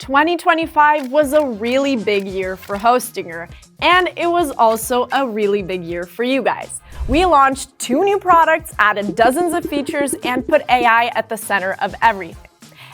2025 was a really big year for Hostinger, and it was also a really big year for you guys. We launched 2 new products, added dozens of features, and put AI at the center of everything.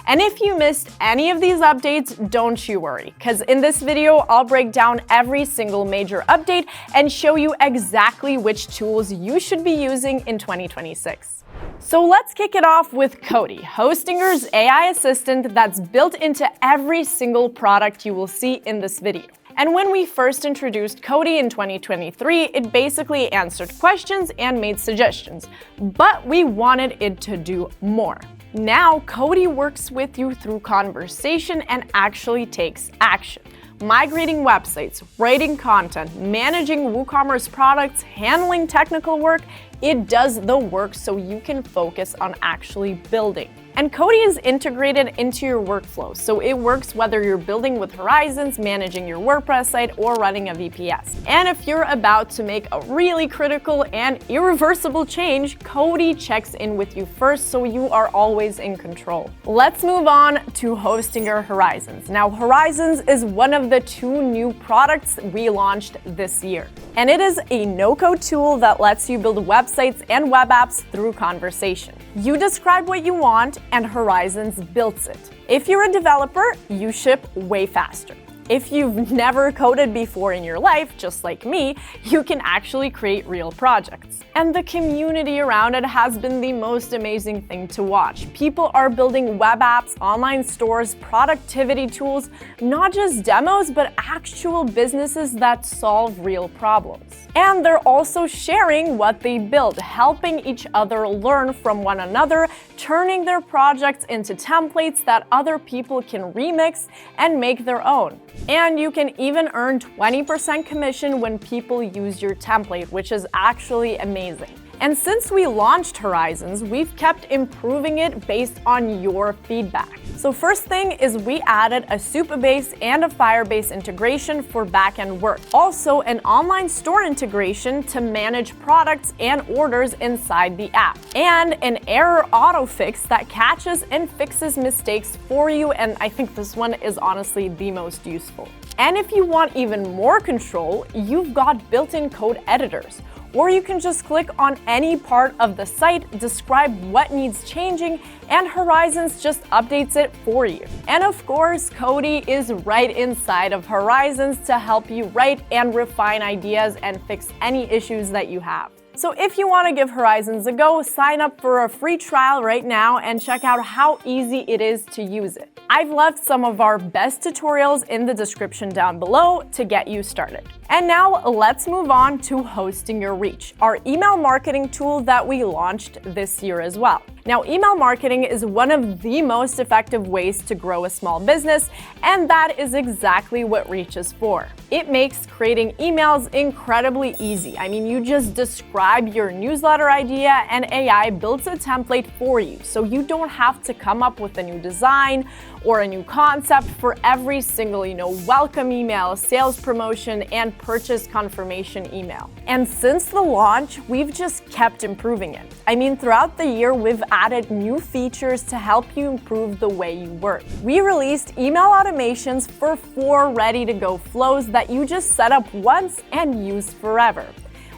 And if you missed any of these updates, don't you worry, because in this video, I'll break down every single major update and show you exactly which tools you should be using in 2026. So let's kick it off with Kodee, Hostinger's AI assistant that's built into every single product you will see in this video. And when we first introduced Kodee in 2023, it basically answered questions and made suggestions, but we wanted it to do more. Now, Kodee works with you through conversation and actually takes action. Migrating websites, writing content, managing WooCommerce products, handling technical work, it does the work so you can focus on actually building. And Kodee is integrated into your workflow, so it works whether you're building with Horizons, managing your WordPress site, or running a VPS. And if you're about to make a really critical and irreversible change, Kodee checks in with you first so you are always in control. Let's move on to Hostinger Horizons. Now, Horizons is one of the 2 new products we launched this year. And it is a no-code tool that lets you build websites and web apps through conversation. You describe what you want, and Horizons builds it. If you're a developer, you ship way faster. If you've never coded before in your life, just like me, you can actually create real projects. And the community around it has been the most amazing thing to watch. People are building web apps, online stores, productivity tools, not just demos, but actual businesses that solve real problems. And they're also sharing what they build, helping each other learn from one another, turning their projects into templates that other people can remix and make their own. And you can even earn 20% commission when people use your template, which is actually amazing. And since we launched Horizons, we've kept improving it based on your feedback. So first thing is we added a Supabase and a Firebase integration for backend work. Also, an online store integration to manage products and orders inside the app. And an error auto fix that catches and fixes mistakes for you, and I think this one is honestly the most useful. And if you want even more control, you've got built-in code editors. Or you can just click on any part of the site, describe what needs changing, and Horizons just updates it for you. And of course, Kodee is right inside of Horizons to help you write and refine ideas and fix any issues that you have. So if you want to give Horizons a go, sign up for a free trial right now and check out how easy it is to use it. I've left some of our best tutorials in the description down below to get you started. And now let's move on to Hostinger Reach, our email marketing tool that we launched this year as well. Now, email marketing is one of the most effective ways to grow a small business, and that is exactly what Reach is for. It makes creating emails incredibly easy. I mean, you just describe your newsletter idea and AI builds a template for you, so you don't have to come up with a new design or a new concept for every single, welcome email, sales promotion, and purchase confirmation email. And since the launch, we've just kept improving it. I mean, throughout the year, we've added new features to help you improve the way you work. We released email automations for 4 ready-to-go flows that you just set up once and use forever.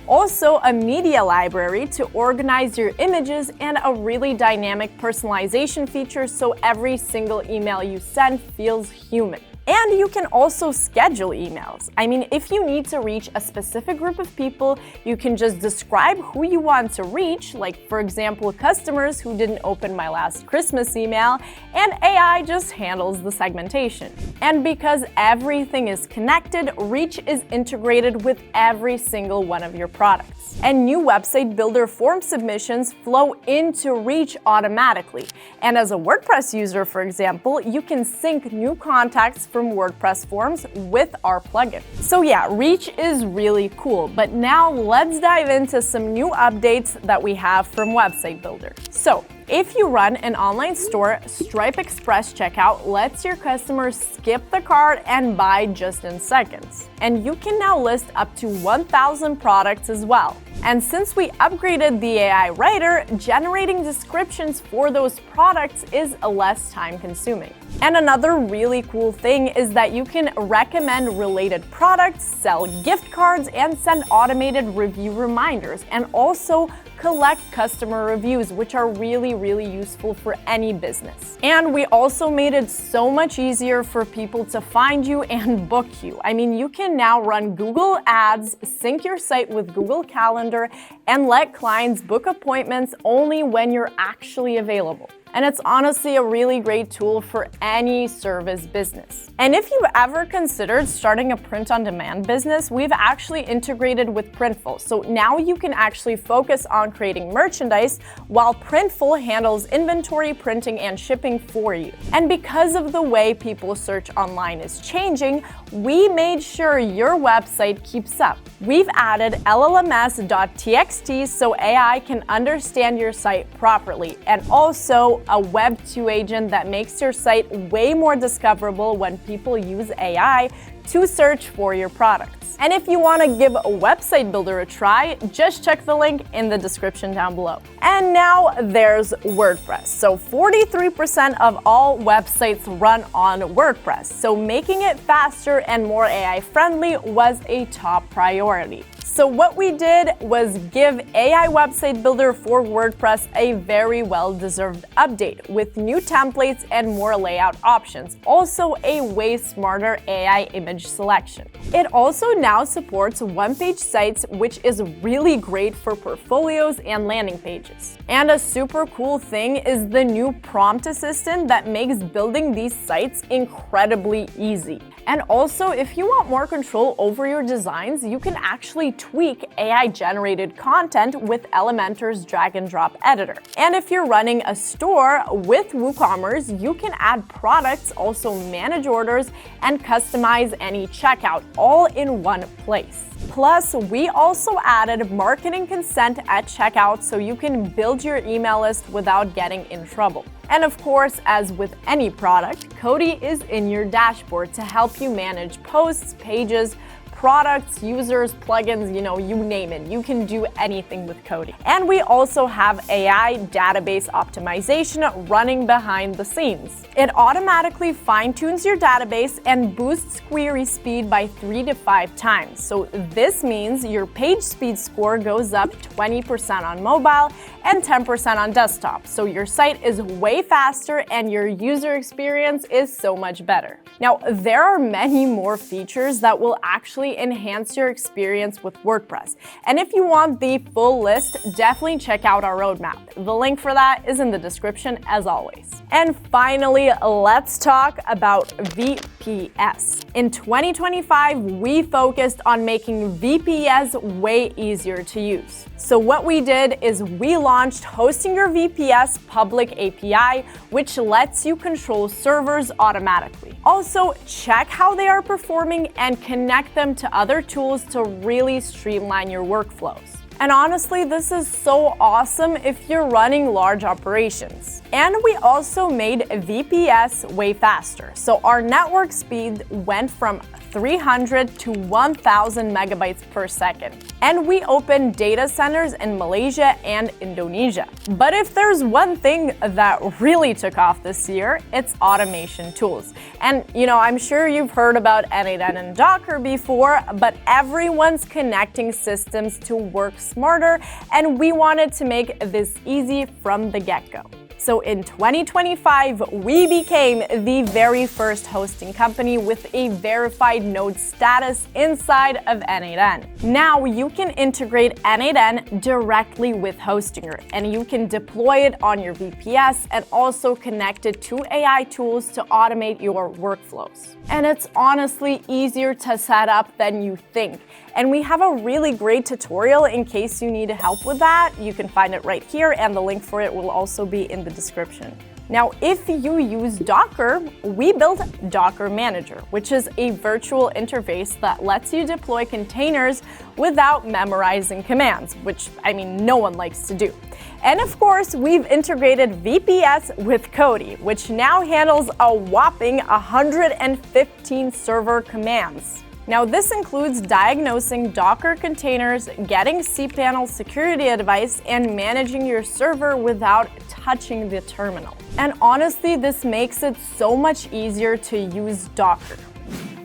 Also, a media library to organize your images and a really dynamic personalization feature so every single email you send feels human. And you can also schedule emails. I mean, if you need to reach a specific group of people, you can just describe who you want to reach, like for example, customers who didn't open my last Christmas email, and AI just handles the segmentation. And because everything is connected, Reach is integrated with every single one of your products. And new website builder form submissions flow into Reach automatically. And as a WordPress user, for example, you can sync new contacts from WordPress forms with our plugin. So yeah, Reach is really cool, but now let's dive into some new updates that we have from Website Builder. So if you run an online store, Stripe Express checkout lets your customers skip the cart and buy just in seconds. And you can now list up to 1,000 products as well. And since we upgraded the AI writer, generating descriptions for those products is less time consuming. And another really cool thing is that you can recommend related products, sell gift cards, and send automated review reminders, and also collect customer reviews, which are really, really useful for any business. And we also made it so much easier for people to find you and book you. I mean, you can now run Google Ads, sync your site with Google Calendar, and let clients book appointments only when you're actually available. And it's honestly a really great tool for any service business. And if you've ever considered starting a print-on-demand business, we've actually integrated with Printful. So now you can actually focus on creating merchandise while Printful handles inventory, printing, and shipping for you. And because of the way people search online is changing, we made sure your website keeps up. We've added LLMs.txt so AI can understand your site properly, and also a Web 2 agent that makes your site way more discoverable when people use AI to search for your products. And if you want to give a website builder a try, just check the link in the description down below. And now there's WordPress. So 43% of all websites run on WordPress. So making it faster and more AI friendly was a top priority. So what we did was give AI Website Builder for WordPress a very well-deserved update with new templates and more layout options. Also a way smarter AI image selection. It also now supports one-page sites, which is really great for portfolios and landing pages. And a super cool thing is the new prompt assistant that makes building these sites incredibly easy. And also, if you want more control over your designs, you can actually tweak AI-generated content with Elementor's drag-and-drop editor. And if you're running a store with WooCommerce, you can add products, also manage orders, and customize any checkout all in one place. Plus, we also added marketing consent at checkout so you can build your email list without getting in trouble. And of course, as with any product, Kodee is in your dashboard to help you manage posts, pages, products, users, plugins, you name it. You can do anything with Kodee. And we also have AI database optimization running behind the scenes. It automatically fine-tunes your database and boosts query speed by 3 to 5 times. So this means your page speed score goes up 20% on mobile and 10% on desktop. So your site is way faster and your user experience is so much better. Now, there are many more features that will actually enhance your experience with WordPress. And if you want the full list, definitely check out our roadmap. The link for that is in the description as always. And finally, let's talk about VPS. In 2025, we focused on making VPS way easier to use. So what we did is we launched Hostinger VPS Public API, which lets you control servers automatically. Also, check how they are performing and connect them to other tools to really streamline your workflows. And honestly, this is so awesome if you're running large operations. And we also made VPS way faster. So our network speed went from 300 to 1,000 megabytes per second. And we opened data centers in Malaysia and Indonesia. But if there's one thing that really took off this year, it's automation tools. And I'm sure you've heard about N8N and Docker before, but everyone's connecting systems to work smarter, and we wanted to make this easy from the get-go. So in 2025, we became the very first hosting company with a verified node status inside of N8N. Now you can integrate N8N directly with Hostinger, and you can deploy it on your VPS and also connect it to AI tools to automate your workflows. And it's honestly easier to set up than you think. And we have a really great tutorial in case you need help with that. You can find it right here, and the link for it will also be in the description. Now, if you use Docker, we built Docker Manager, which is a virtual interface that lets you deploy containers without memorizing commands, which, no one likes to do. And of course, we've integrated VPS with Kodee, which now handles a whopping 115 server commands. Now, this includes diagnosing Docker containers, getting cPanel security advice, and managing your server without touching the terminal. And honestly, this makes it so much easier to use Docker.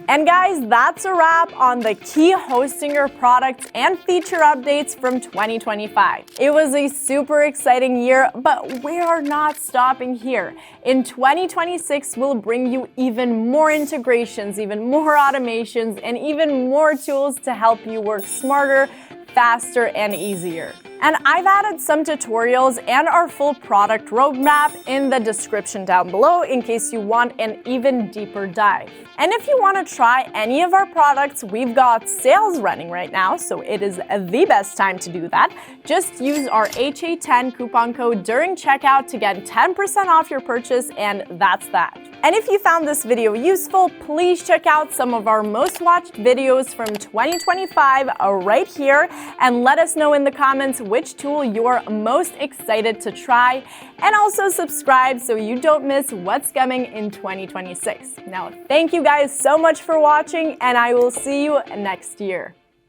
And guys, that's a wrap on the key Hostinger products and feature updates from 2025. It was a super exciting year, but we are not stopping here. In 2026, we'll bring you even more integrations, even more automations, and even more tools to help you work smarter, faster, and easier. And I've added some tutorials and our full product roadmap in the description down below in case you want an even deeper dive. And if you want to try any of our products, we've got sales running right now, so it is the best time to do that. Just use our HA10 coupon code during checkout to get 10% off your purchase, and that's that. And if you found this video useful, please check out some of our most watched videos from 2025 right here, and let us know in the comments which tool you're most excited to try, and also subscribe so you don't miss what's coming in 2026. Now, thank you guys so much for watching, and I will see you next year.